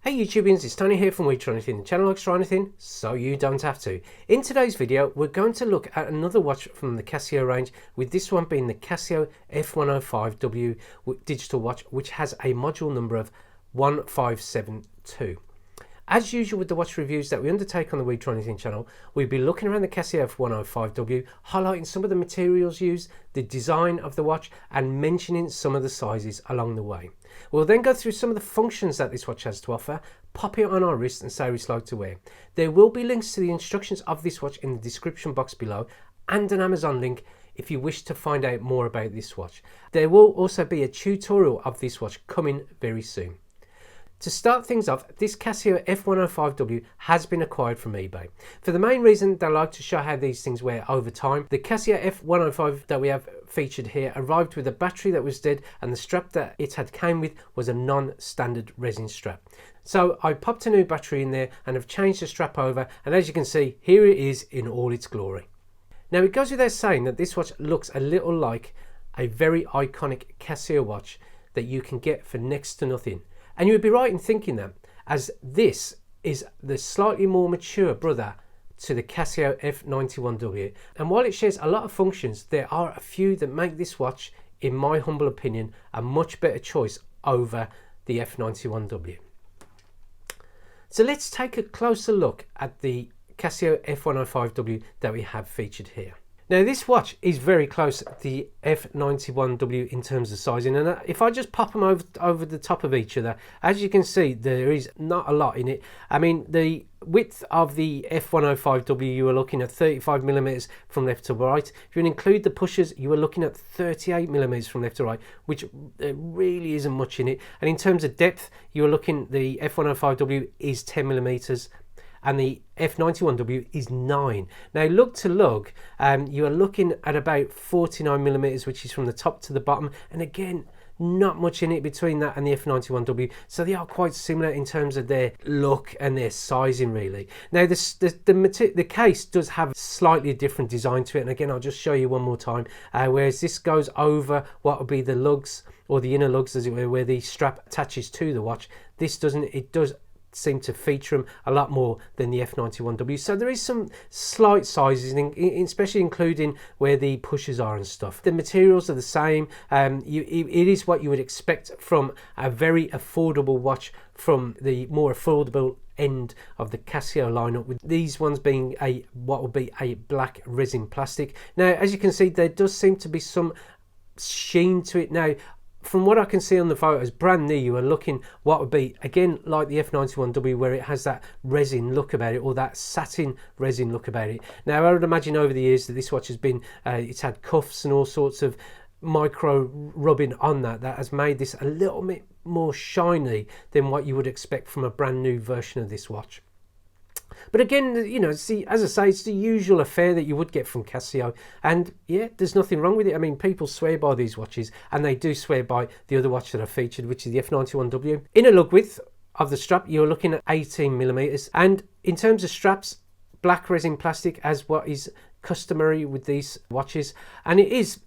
Hey YouTubians, it's Tony here from We Try Anything, the channel likes try anything, so you don't have to. In today's video, we're going to look at another watch from the Casio range, with this one being the Casio F-105W Digital Watch, which has a module number of 1572. As usual with the watch reviews that we undertake on the We Try Anything channel, we'll be looking around the Casio F-105W, highlighting some of the materials used, the design of the watch, and mentioning some of the sizes along the way. We'll then go through some of the functions that this watch has to offer, pop it on our wrist and say it's like to wear. There will be links to the instructions of this watch in the description box below, and an Amazon link if you wish to find out more about this watch. There will also be a tutorial of this watch coming very soon. To start things off, this Casio F-105W has been acquired from eBay. For the main reason they like to show how these things wear over time, the Casio F-105 that we have featured here arrived with a battery that was dead, and the strap that it had came with was a non-standard resin strap. So I popped a new battery in there and have changed the strap over, and as you can see, here it is in all its glory. Now it goes without saying that this watch looks a little like a very iconic Casio watch that you can get for next to nothing. And you would be right in thinking that, as this is the slightly more mature brother to the Casio F-91W. And while it shares a lot of functions, there are a few that make this watch, in my humble opinion, a much better choice over the F-91W. So let's take a closer look at the Casio F-105W that we have featured here. Now this watch is very close to the F-91W in terms of sizing, and if I just pop them over the top of each other, as you can see, there is not a lot in it. I mean, the width of the F-105W, you are looking at 35mm from left to right. If you include the pushers, you are looking at 38mm from left to right, which really isn't much in it. And in terms of depth, you are looking, the F-105W is 10mm. And the F-91W is 9. Now lug to lug, you are looking at about 49mm, which is from the top to the bottom, and again, not much in it between that and the F-91W, so they are quite similar in terms of their look and their sizing really. Now the case does have slightly different design to it, and again I'll just show you one more time, whereas this goes over what would be the lugs, or the inner lugs as it were, where the strap attaches to the watch. This doesn't, it does seem to feature them a lot more than the F-91W, so there is some slight sizes, especially including where the pushers are and stuff. The materials are the same. It is what you would expect from a very affordable watch from the more affordable end of the Casio lineup, with these ones being what would be a black resin plastic. Now as you can see, there does seem to be some sheen to it. Now from what I can see on the photos, brand new, you are looking what would be, again, like the F-91W, where it has that resin look about it, or that satin resin look about it. Now, I would imagine over the years that this watch has been, it's had cuffs and all sorts of micro rubbing on that has made this a little bit more shiny than what you would expect from a brand new version of this watch. But again, you know, see, as I say, it's the usual affair that you would get from Casio, and yeah, there's nothing wrong with it. I mean, people swear by these watches, and they do swear by the other watch that I featured, which is the F-91W. Inner lug width of the strap, you're looking at 18mm, and in terms of straps, black resin plastic as what is customary with these watches, and it is.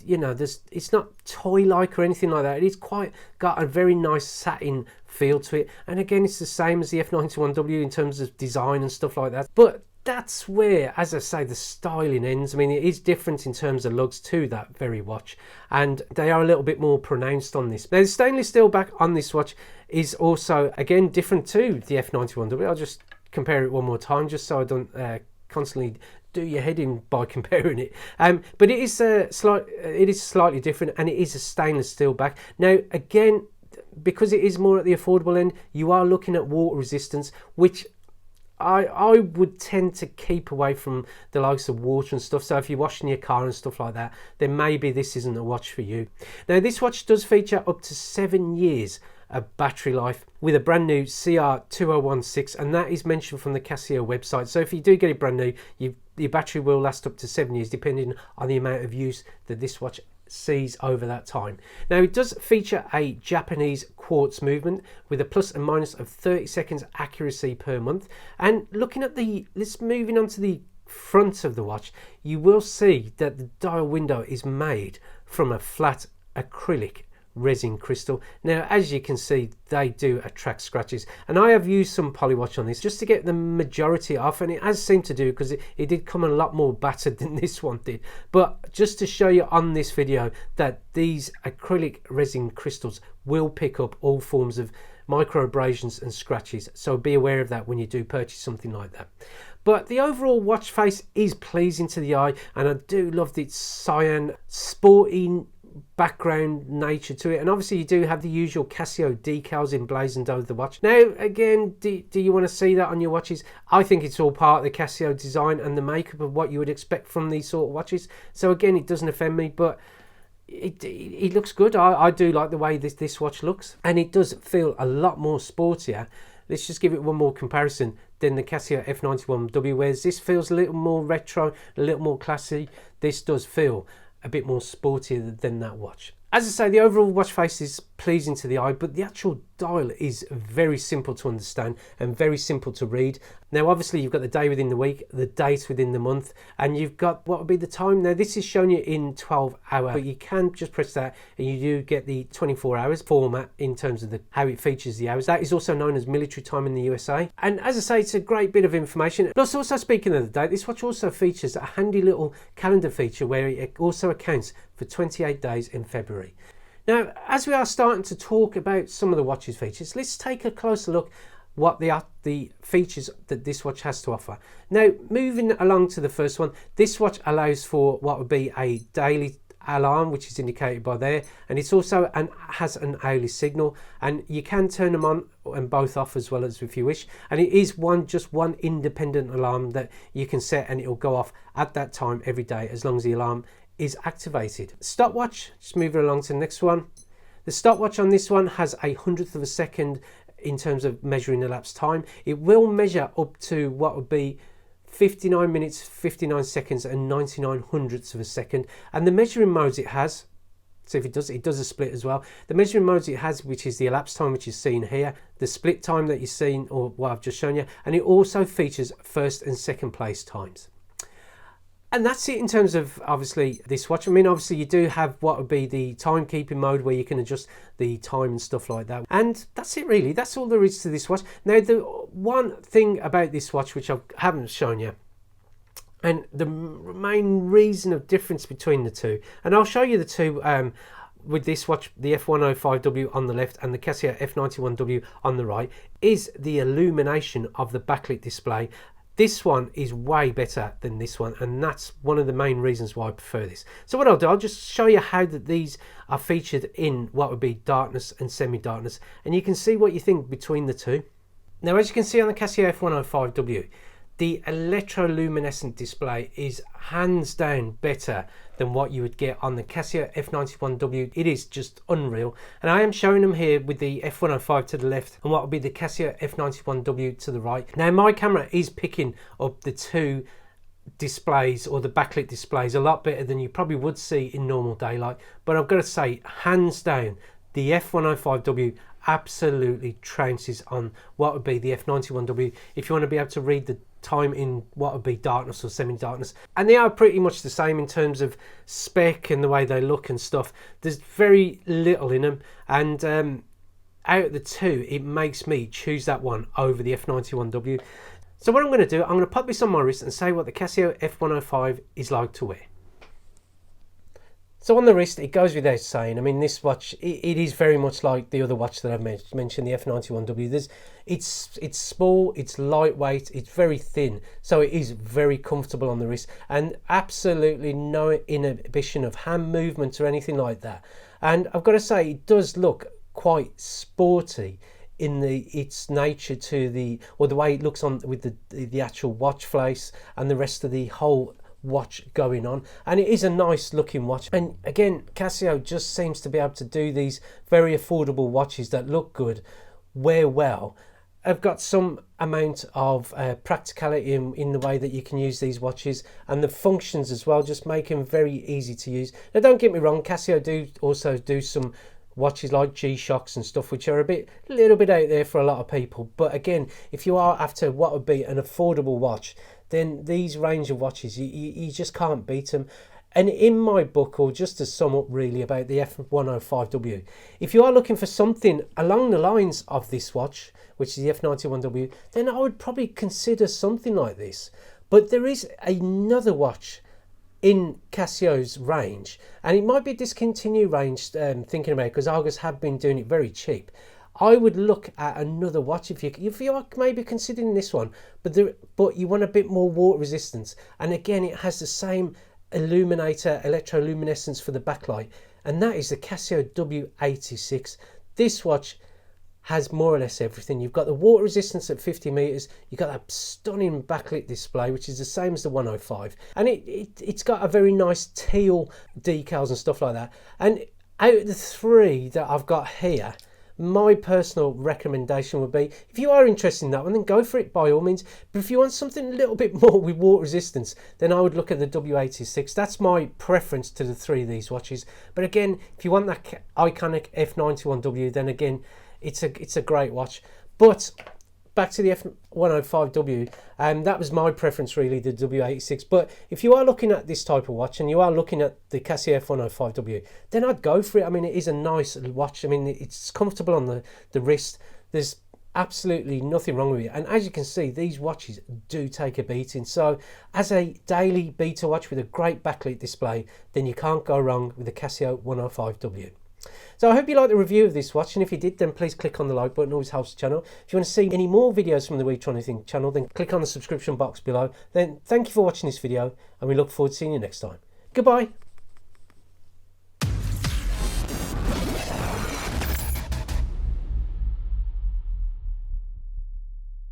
You know, it's not toy-like or anything like that. It is quite got a very nice satin feel to it, and again, it's the same as the F-91W in terms of design and stuff like that. But that's where, as I say, the styling ends. I mean, it is different in terms of lugs to that very watch, and they are a little bit more pronounced on this. Now, the stainless steel back on this watch is also, again, different to the F-91W. I'll just compare it one more time, just so I don't constantly do your head in by comparing it, but it is slightly different, and it is a stainless steel back. Now again, because it is more at the affordable end, you are looking at water resistance, which I would tend to keep away from the likes of water and stuff. So if you're washing your car and stuff like that, then maybe this isn't a watch for you. Now this watch does feature up to 7 years of battery life with a brand new CR2016, and that is mentioned from the Casio website. So if you do get it brand new, your battery will last up to 7 years, depending on the amount of use that this watch sees over that time. Now it does feature a Japanese quartz movement with a plus and minus of 30 seconds accuracy per month. And looking at moving on to the front of the watch, you will see that the dial window is made from a flat acrylic resin crystal. Now, as you can see, they do attract scratches, and I have used some polywatch on this just to get the majority off, and it has seemed to do, because it did come a lot more battered than this one did. But just to show you on this video that these acrylic resin crystals will pick up all forms of micro abrasions and scratches, so be aware of that when you do purchase something like that. But the overall watch face is pleasing to the eye, and I do love its cyan sporty background nature to it. And obviously you do have the usual Casio decals emblazoned over the watch. Now again, do you want to see that on your watches? I think it's all part of the Casio design and the makeup of what you would expect from these sort of watches. So again, it doesn't offend me, but it looks good. I do like the way this watch looks, and it does feel a lot more sportier. Let's just give it one more comparison than the Casio F-91W, whereas this feels a little more retro, a little more classy. This does feel a bit more sportier than that watch. As I say, the overall watch face is pleasing to the eye, but the actual dial is very simple to understand and very simple to read. Now obviously you've got the day within the week, the date within the month, and you've got what would be the time. Now this is showing you in 12 hours, but you can just press that and you do get the 24 hours format in terms of how it features the hours. That is also known as military time in the USA. And as I say, it's a great bit of information. Plus, also speaking of the date, this watch also features a handy little calendar feature where it also accounts for 28 days in February. Now, as we are starting to talk about some of the watch's features, let's take a closer look what the features that this watch has to offer. Now, moving along to the first one, this watch allows for what would be a daily alarm, which is indicated by there, and it's also has an hourly signal, and you can turn them on and both off as well as if you wish. And it is just one independent alarm that you can set, and it will go off at that time every day as long as the alarm is activated. Stopwatch, just moving along to the next one. The stopwatch on this one has a 100th of a second in terms of measuring elapsed time. It will measure up to what would be 59 minutes, 59 seconds and 99 hundredths of a second. And the measuring modes it has, so if it does a split as well. The measuring modes it has, which is the elapsed time, which is seen here, the split time that you're seeing, or what I've just shown you, and it also features first and second place times. And that's it in terms of obviously this watch. I mean, obviously you do have what would be the timekeeping mode where you can adjust the time and stuff like that. And that's it really. That's all there is to this watch. Now, the one thing about this watch which I haven't shown you, and the main reason of difference between the two, and I'll show you the two with this watch, the F-105W on the left and the Casio F-91W on the right, is the illumination of the backlit display. This one is way better than this one, and that's one of the main reasons why I prefer this. So what I'll do, I'll just show you how that these are featured in what would be darkness and semi-darkness, and you can see what you think between the two. Now, as you can see on the Casio F-105W, the electroluminescent display is hands down better than what you would get on the Casio F-91W. It is just unreal, and I am showing them here with the F-105 to the left and what will be the Casio F-91W to the right. Now, my camera is picking up the two displays, or the backlit displays, a lot better than you probably would see in normal daylight, but I've got to say, hands down, the F-105W absolutely trounces on what would be the F-91W if you want to be able to read the time in what would be darkness or semi-darkness. And they are pretty much the same in terms of spec and the way they look and stuff. There's very little in them, and out of the two, it makes me choose that one over the F-91W. So what I'm going to do, I'm going to pop this on my wrist and say what the Casio F-105 is like to wear. So on the wrist, it goes without saying. I mean, this watch, it is very much like the other watch that I've mentioned, the F-91W. It's small, it's lightweight, it's very thin, so it is very comfortable on the wrist, and absolutely no inhibition of hand movement or anything like that. And I've got to say, it does look quite sporty in its nature to the way it looks on with the actual watch face and the rest of the whole watch going on. And it is a nice looking watch, and again, Casio just seems to be able to do these very affordable watches that look good, wear well, have got some amount of practicality in the way that you can use these watches, and the functions as well just make them very easy to use. Now, don't get me wrong, Casio do also do some watches like G-Shocks and stuff, which are a little bit out there for a lot of people, but again, if you are after what would be an affordable watch, then these range of watches, you just can't beat them. And in my book, or just to sum up really about the F-105W, if you are looking for something along the lines of this watch, which is the F-91W, then I would probably consider something like this. But there is another watch in Casio's range, and it might be a discontinued range, thinking about it, because Argus have been doing it very cheap. I would look at another watch if you are maybe considering this one, but you want a bit more water resistance, and again it has the same illuminator electroluminescence for the backlight, and that is the Casio W86. This watch has more or less everything. You've got the water resistance at 50 meters, you've got that stunning backlit display, which is the same as the 105, and it's got a very nice teal decals and stuff like that. And out of the three that I've got here, my personal recommendation would be, if you are interested in that one, then go for it by all means. But if you want something a little bit more with water resistance, then I would look at the W86. That's my preference to the three of these watches. But again, if you want that iconic F-91W, then again, it's a great watch. But back to the F-105W, that was my preference really, the W86. But if you are looking at this type of watch and you are looking at the Casio F-105W, then I'd go for it. I mean, it is a nice watch. I mean, it's comfortable on the wrist. There's absolutely nothing wrong with it. And as you can see, these watches do take a beating. So as a daily beta watch with a great backlit display, then you can't go wrong with the Casio 105W. So I hope you liked the review of this watch, and if you did, then please click on the like button, always helps the channel. If you want to see any more videos from the We Try Anything channel, then click on the subscription box below. Then thank you for watching this video, and we look forward to seeing you next time. Goodbye.